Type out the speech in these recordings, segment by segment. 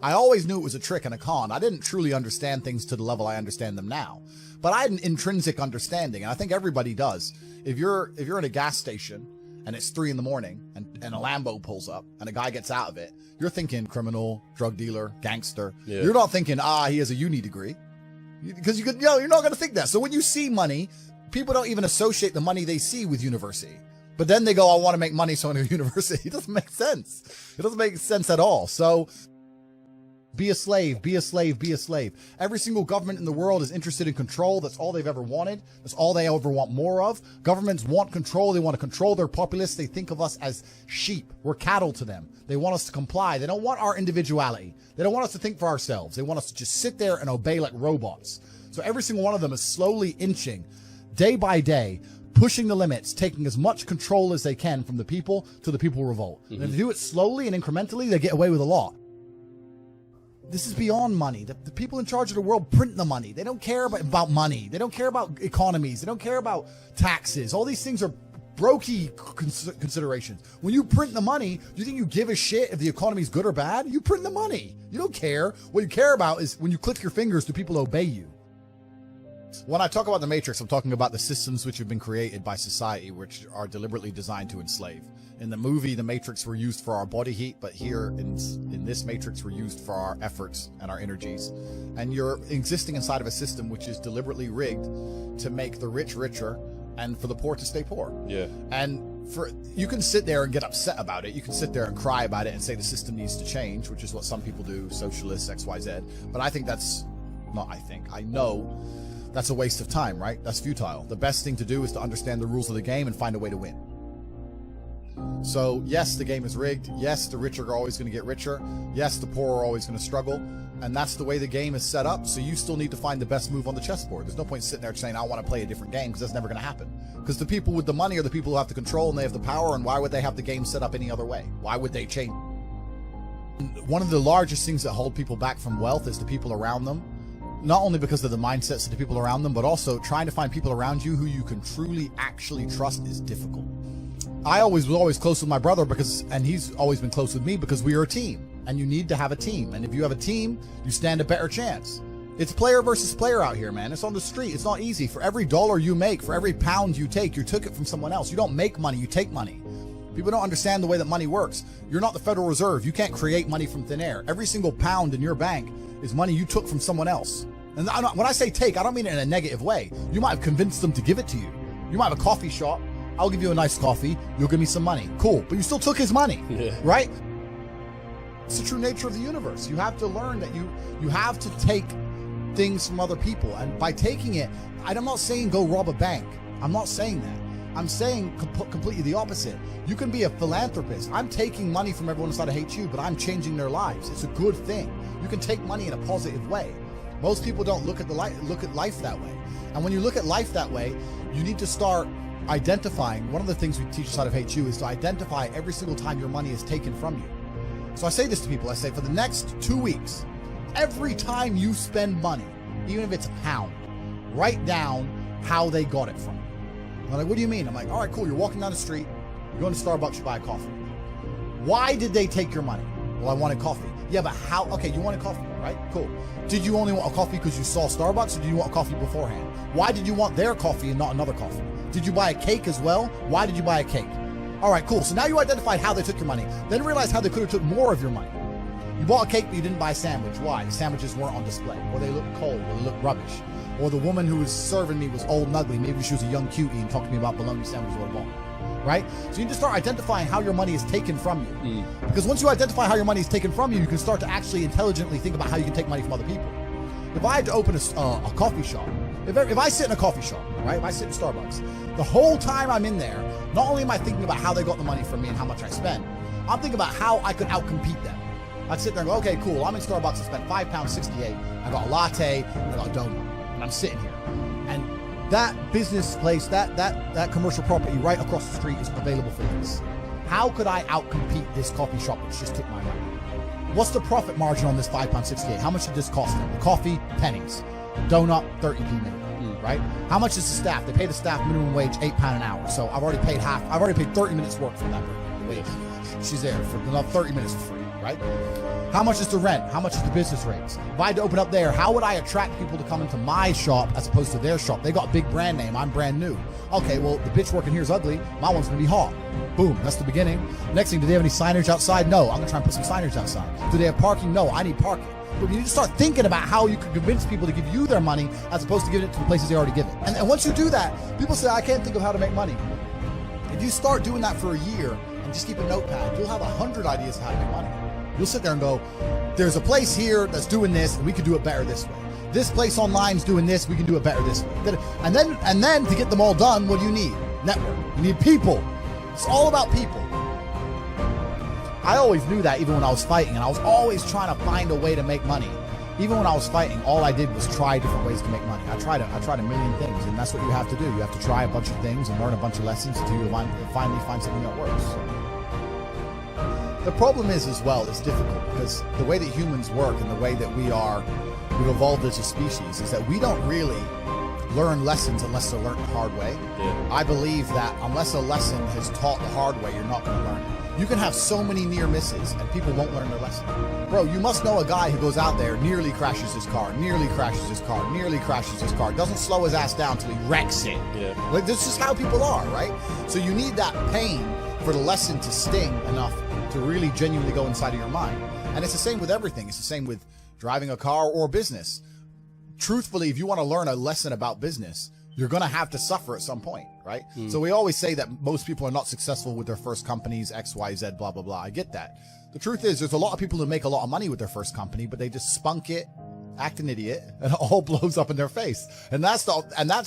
I always knew it was a trick and a con. I didn't truly understand things to the level I understand them now, but I had an intrinsic understanding, and I think everybody does. If you're in a gas station and it's 3 a.m. and a Lambo pulls up and a guy gets out of it, you're thinking criminal, drug dealer, gangster. Yeah. You're not thinking, he has a uni degree, because you're not going to think that. So when you see money, people don't even associate the money they see with university. But then they go, I want to make money, so I go to university. It doesn't make sense. It doesn't make sense at all. So be a slave, be a slave, be a slave. Every single government in the world is interested in control. That's all they've ever wanted. That's all they ever want more of. Governments want control. They want to control their populace. They think of us as sheep. We're cattle to them. They want us to comply. They don't want our individuality. They don't want us to think for ourselves. They want us to just sit there and obey like robots. So every single one of them is slowly inching, day by day, pushing the limits, taking as much control as they can from the people to the people revolt. And if they do it slowly and incrementally, they get away with a lot. This is beyond money. The people in charge of the world print the money. They don't care about money. They don't care about economies. They don't care about taxes. All these things are brokey considerations. When you print the money, do you think you give a shit if the economy is good or bad? You print the money. You don't care. What you care about is when you click your fingers, do people obey you? When I talk about the Matrix, I'm talking about the systems which have been created by society, which are deliberately designed to enslave. In the movie, the Matrix were used for our body heat, but here in this Matrix, we're used for our efforts and our energies. And you're existing inside of a system which is deliberately rigged to make the rich richer and for the poor to stay poor. Yeah. And you can sit there and get upset about it. You can sit there and cry about it and say the system needs to change, which is what some people do, socialists, XYZ. But I think I know that's a waste of time, right? That's futile. The best thing to do is to understand the rules of the game and find a way to win. So yes, the game is rigged. Yes, the rich are always going to get richer. Yes, the poor are always going to struggle. And that's the way the game is set up. So you still need to find the best move on the chessboard. There's no point sitting there saying, I want to play a different game, because that's never going to happen. Because the people with the money are the people who have the control and they have the power. And why would they have the game set up any other way? Why would they change? One of the largest things that hold people back from wealth is the people around them. Not only because of the mindsets of the people around them, but also trying to find people around you who you can truly actually trust is difficult. I was always close with my brother and he's always been close with me because we are a team, and you need to have a team. And if you have a team, you stand a better chance. It's player versus player out here, man. It's on the street. It's not easy. For every dollar you make, for every pound you take, you took it from someone else. You don't make money, you take money. People don't understand the way that money works. You're not the Federal Reserve. You can't create money from thin air. Every single pound in your bank is money you took from someone else. And when I say take, I don't mean it in a negative way. You might have convinced them to give it to you. You might have a coffee shop. I'll give you a nice coffee. You'll give me some money. Cool. But you still took his money, right? It's the true nature of the universe. You have to learn that you have to take things from other people. And by taking it, I'm not saying go rob a bank. I'm not saying that. I'm saying completely the opposite. You can be a philanthropist. I'm taking money from everyone inside of HU, but I'm changing their lives. It's a good thing. You can take money in a positive way. Most people don't look at life that way. And when you look at life that way, you need to start identifying. One of the things we teach inside of HU is to identify every single time your money is taken from you. So I say this to people. I say, for the next 2 weeks, every time you spend money, even if it's a pound, write down how they got it from you. And they're like, what do you mean? I'm like, all right, cool. You're walking down the street. You're going to Starbucks. You buy a coffee. Why did they take your money? Well, I wanted coffee. Yeah, but how? Okay, you wanted coffee, right? Cool. Did you only want a coffee because you saw Starbucks, or did you want coffee beforehand? Why did you want their coffee and not another coffee? Did you buy a cake as well? Why did you buy a cake? All right, cool. So now you identified how they took your money. Then realize how they could have took more of your money. You bought a cake, but you didn't buy a sandwich. Why? The sandwiches weren't on display, or they looked cold, or they looked rubbish. Or the woman who was serving me was old and ugly. Maybe she was a young cutie and talked to me about bologna sandwiches or what. Right? So you need to start identifying how your money is taken from you. Because once you identify how your money is taken from you, you can start to actually intelligently think about how you can take money from other people. If I had to open a coffee shop, if I sit in a coffee shop, right? If I sit in Starbucks, the whole time I'm in there, not only am I thinking about how they got the money from me and how much I spent, I'm thinking about how I could outcompete them. I'd sit there and go, okay, cool. I'm in Starbucks. I spent £5.68. I got a latte and I got a donut, and I'm sitting here. And that business place, that commercial property right across the street is available for this. How could I outcompete this coffee shop which just took my money? What's the profit margin on this £5.68? How much did this cost them? The coffee, pennies. Donut, 30p minimum, right? How much is the staff? They pay the staff minimum wage £8 an hour. So I've already paid 30 minutes work for that lady. She's there for another 30 minutes for free, right? How much is the rent? How much is the business rates? If I had to open up there, how would I attract people to come into my shop as opposed to their shop? They got a big brand name. I'm brand new. Okay, well, the bitch working here is ugly. My one's going to be hot. Boom, that's the beginning. Next thing, do they have any signage outside? No, I'm going to try and put some signage outside. Do they have parking? No, I need parking. But you need to start thinking about how you can convince people to give you their money as opposed to giving it to the places they already give it. And once you do that, people say, I can't think of how to make money. If you start doing that for a year and just keep a notepad, you'll have 100 ideas of how to make money. You'll sit there and go, there's a place here that's doing this, and we could do it better this way. This place online's doing this, we can do it better this way. And then to get them all done, what do you need? Network. You need people. It's all about people. I always knew that even when I was fighting, and I was always trying to find a way to make money. Even when I was fighting, all I did was try different ways to make money. I tried a million things, and that's what you have to do. You have to try a bunch of things and learn a bunch of lessons until you finally find something that works. The problem is, as well, it's difficult because the way that humans work and the way that we've evolved as a species is that we don't really learn lessons unless they're learned the hard way. Yeah. I believe that unless a lesson is taught the hard way, you're not going to learn it. You can have so many near misses and people won't learn their lesson. Bro, you must know a guy who goes out there, nearly crashes his car, doesn't slow his ass down till he wrecks it. Yeah. Like, this is how people are, right? So you need that pain for the lesson to sting enough to really genuinely go inside of your mind. And it's the same with everything. It's the same with driving a car or business. Truthfully, if you want to learn a lesson about business, you're going to have to suffer at some point, right? So we always say that most people are not successful with their first companies, X, Y, Z, blah, blah, blah. I get that. The truth is there's a lot of people who make a lot of money with their first company, but they just spunk it, act an idiot, and it all blows up in their face. And that's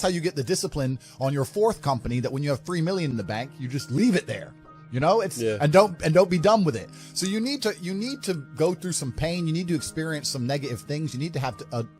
how you get the discipline on your fourth company, that when you have $3 million in the bank, you just leave it there. You know, and don't be done with it. So you need to go through some pain. You need to experience some negative things. You need to have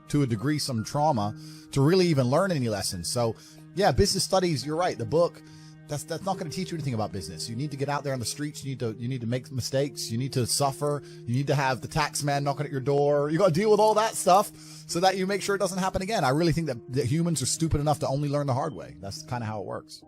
to a degree some trauma to really even learn any lessons. So yeah, business studies, you're right. The book, that's not going to teach you anything about business. You need to get out there on the streets. You need to make mistakes. You need to suffer. You need to have the tax man knocking at your door. You got to deal with all that stuff so that you make sure it doesn't happen again. I really think that humans are stupid enough to only learn the hard way. That's kind of how it works.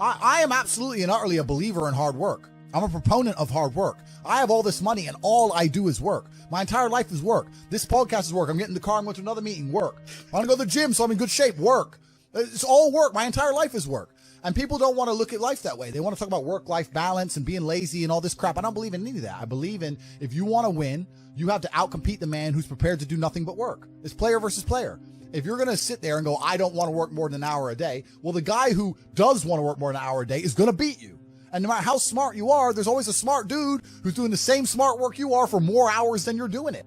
I am absolutely and utterly a believer in hard work. I'm a proponent of hard work. I have all this money and all I do is work. My entire life is work. This podcast is work. I'm getting in the car and going to another meeting, work. I want to go to the gym so I'm in good shape, work. It's all work. My entire life is work. And people don't want to look at life that way. They want to talk about work-life balance and being lazy and all this crap. I don't believe in any of that. I believe in, if you want to win, you have to outcompete the man who's prepared to do nothing but work. It's player versus player. If you're going to sit there and go, I don't want to work more than an hour a day, well, the guy who does want to work more than an hour a day is going to beat you. And no matter how smart you are, there's always a smart dude who's doing the same smart work you are for more hours than you're doing it.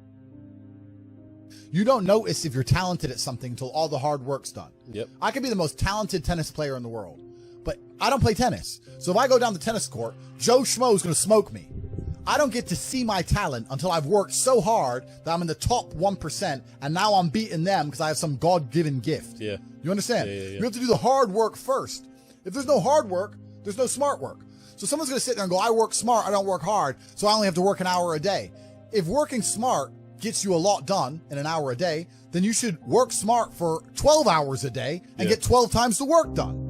You don't notice if you're talented at something until all the hard work's done. Yep. I could be the most talented tennis player in the world, but I don't play tennis. So if I go down the tennis court, Joe Schmo is going to smoke me. I don't get to see my talent until I've worked so hard that I'm in the top 1%, and now I'm beating them because I have some God-given gift. Yeah. You understand? Yeah. You have to do the hard work first. If there's no hard work, there's no smart work. So someone's going to sit there and go, I work smart, I don't work hard, so I only have to work an hour a day. If working smart gets you a lot done in an hour a day, then you should work smart for 12 hours a day and get 12 times the work done.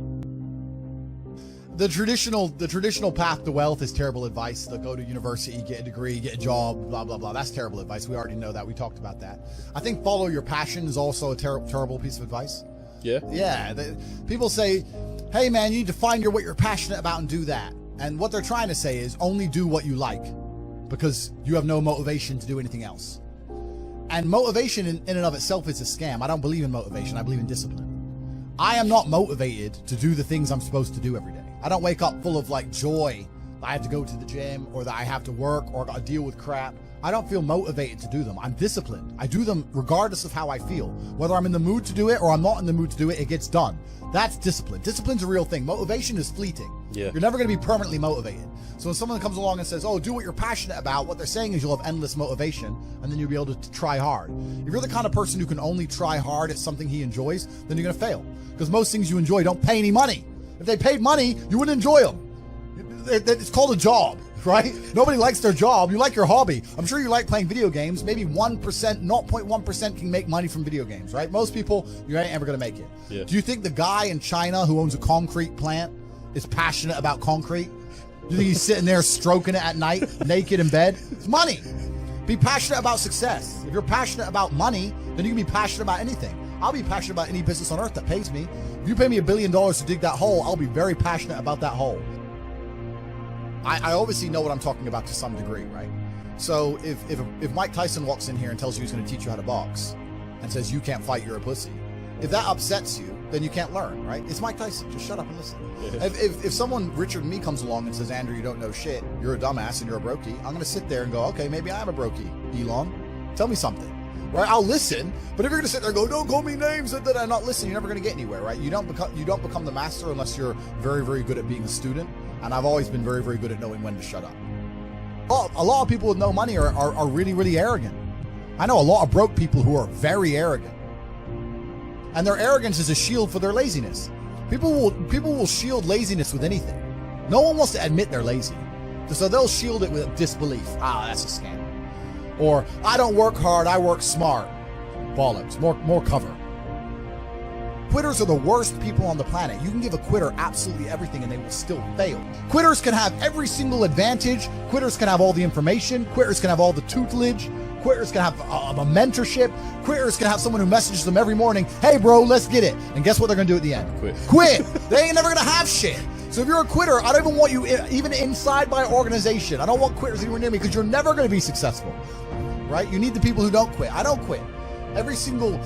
The traditional path to wealth is terrible advice. They'll go to university, get a degree, get a job, blah, blah, blah. That's terrible advice. We already know that. We talked about that. I think follow your passion is also a terrible piece of advice. Yeah. Yeah. People say, hey, man, you need to find what you're passionate about and do that. And what they're trying to say is only do what you like because you have no motivation to do anything else. And motivation in and of itself is a scam. I don't believe in motivation. I believe in discipline. I am not motivated to do the things I'm supposed to do every day. I don't wake up full of joy that I have to go to the gym or that I have to work or got to deal with crap. I don't feel motivated to do them. I'm disciplined. I do them regardless of how I feel. Whether I'm in the mood to do it or I'm not in the mood to do it, it gets done. That's discipline. Discipline's a real thing. Motivation is fleeting. Yeah. You're never going to be permanently motivated. So when someone comes along and says, oh, do what you're passionate about, what they're saying is you'll have endless motivation and then you'll be able to try hard. If you're the kind of person who can only try hard at something he enjoys, then you're going to fail. Because most things you enjoy don't pay any money. If they paid money, you wouldn't enjoy them. It's called a job, right? Nobody likes their job. You like your hobby. I'm sure you like playing video games. Maybe 1%, 0.1% can make money from video games, right? Most people, you ain't ever going to make it. Yeah. Do you think the guy in China who owns a concrete plant is passionate about concrete? You think he's sitting there stroking it at night, naked in bed? It's money. Be passionate about success. If you're passionate about money, then you can be passionate about anything. I'll be passionate about any business on earth that pays me. If you pay me $1 billion to dig that hole, I'll be very passionate about that hole. I obviously know what I'm talking about to some degree, right? So if Mike Tyson walks in here and tells you he's going to teach you how to box and says you can't fight, you're a pussy, if that upsets you, then you can't learn, right? It's Mike Tyson. Just shut up and listen. Yeah. If someone, Richard me, comes along and says, Andrew, you don't know shit, you're a dumbass and you're a brokey, I'm going to sit there and go, okay, maybe I am a brokey, Elon. Tell me something, right? I'll listen. But if you're going to sit there and go, don't call me names and then I not listen, you're never going to get anywhere, right? You don't become the master unless you're very, very good at being a student. And I've always been very, very good at knowing when to shut up. Oh, a lot of people with no money are really, really arrogant. I know a lot of broke people who are very arrogant. And their arrogance is a shield for their laziness. People will shield laziness with anything. No one wants to admit they're lazy. So they'll shield it with disbelief. Ah, that's a scam. Or, I don't work hard, I work smart. Bollocks, more cover. Quitters are the worst people on the planet. You can give a quitter absolutely everything and they will still fail. Quitters can have every single advantage. Quitters can have all the information. Quitters can have all the tutelage. Quitters can have a mentorship. Quitters can have someone who messages them every morning, hey bro, let's get it. And guess what they're gonna do at the end? Quit. They ain't never gonna have shit. So if you're a quitter, I don't even want you even inside my organization. I don't want quitters anywhere near me because you're never gonna be successful, right? You need the people who don't quit. I don't quit. Every single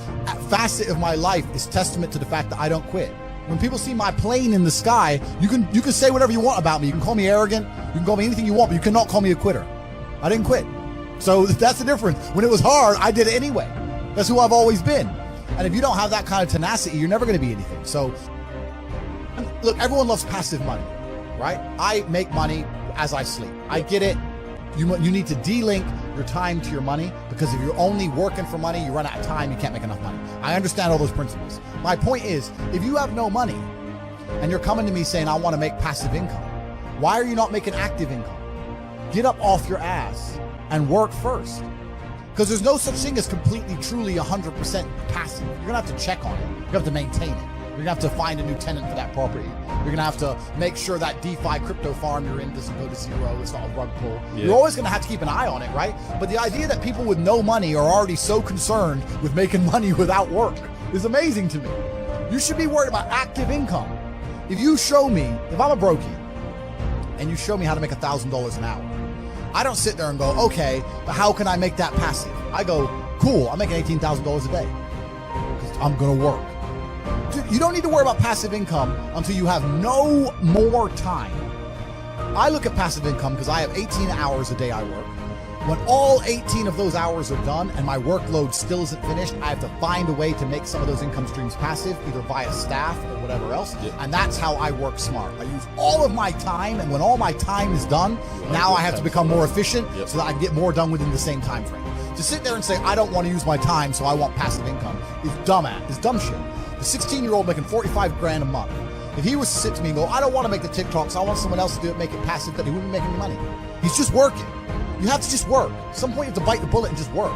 facet of my life is testament to the fact that I don't quit. When people see my plane in the sky, you can say whatever you want about me. You can call me arrogant. You can call me anything you want, but you cannot call me a quitter. I didn't quit. So that's the difference. When it was hard, I did it anyway. That's who I've always been. And if you don't have that kind of tenacity, you're never going to be anything. So look, everyone loves passive money, right? I make money as I sleep. I get it. You need to de-link your time to your money because if you're only working for money, you run out of time, you can't make enough money. I understand all those principles. My point is, if you have no money and you're coming to me saying, I want to make passive income, why are you not making active income? Get up off your ass and work first. Because there's no such thing as completely, truly 100% passive. You're going to have to check on it. You're going to have to maintain it. You're going to have to find a new tenant for that property. You're going to have to make sure that DeFi crypto farm you're in doesn't go to zero. It's not a rug pull. Yeah. You're always going to have to keep an eye on it, right? But the idea that people with no money are already so concerned with making money without work is amazing to me. You should be worried about active income. If you show me, if I'm a brokey, and you show me how to make $1,000 an hour, I don't sit there and go, okay, but how can I make that passive? I go, cool, I'm making $18,000 a day because I'm going to work. Dude, you don't need to worry about passive income until you have no more time. I look at passive income because I have 18 hours a day I work. When all 18 of those hours are done and my workload still isn't finished, I have to find a way to make some of those income streams passive, either via staff or whatever else. Yep. And that's how I work smart. I use all of my time, and when all my time is done, now I have to become more efficient so that I can get more done within the same time frame. To sit there and say, I don't want to use my time, so I want passive income is dumb shit. The 16-year-old making 45 grand a month, if he was to sit to me and go, I don't want to make the TikToks, I want someone else to do it, make it passive, then he wouldn't be making any money. He's just working. You have to just work. At some point you have to bite the bullet and just work.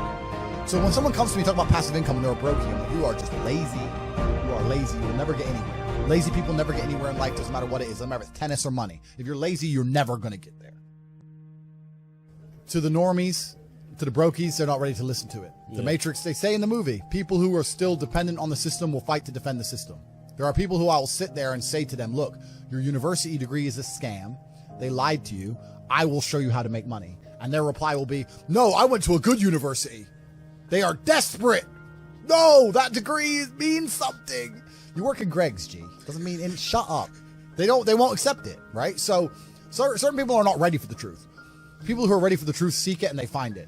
So when someone comes to me talking about passive income and they're a brokey, I'm like, you are just lazy. You are lazy. You'll never get anywhere. Lazy people never get anywhere in life, doesn't matter what it is. Doesn't matter if it's tennis or money. If you're lazy, you're never going to get there. To the normies, to the brokies, they're not ready to listen to it. Yeah. The Matrix, they say in the movie, people who are still dependent on the system will fight to defend the system. There are people who I will sit there and say to them, look, your university degree is a scam. They lied to you. I will show you how to make money. And their reply will be, no, I went to a good university. They are desperate. No, that degree means something. You work at Greg's, G. Doesn't mean, and shut up. They won't accept it, right? So certain people are not ready for the truth. People who are ready for the truth seek it and they find it.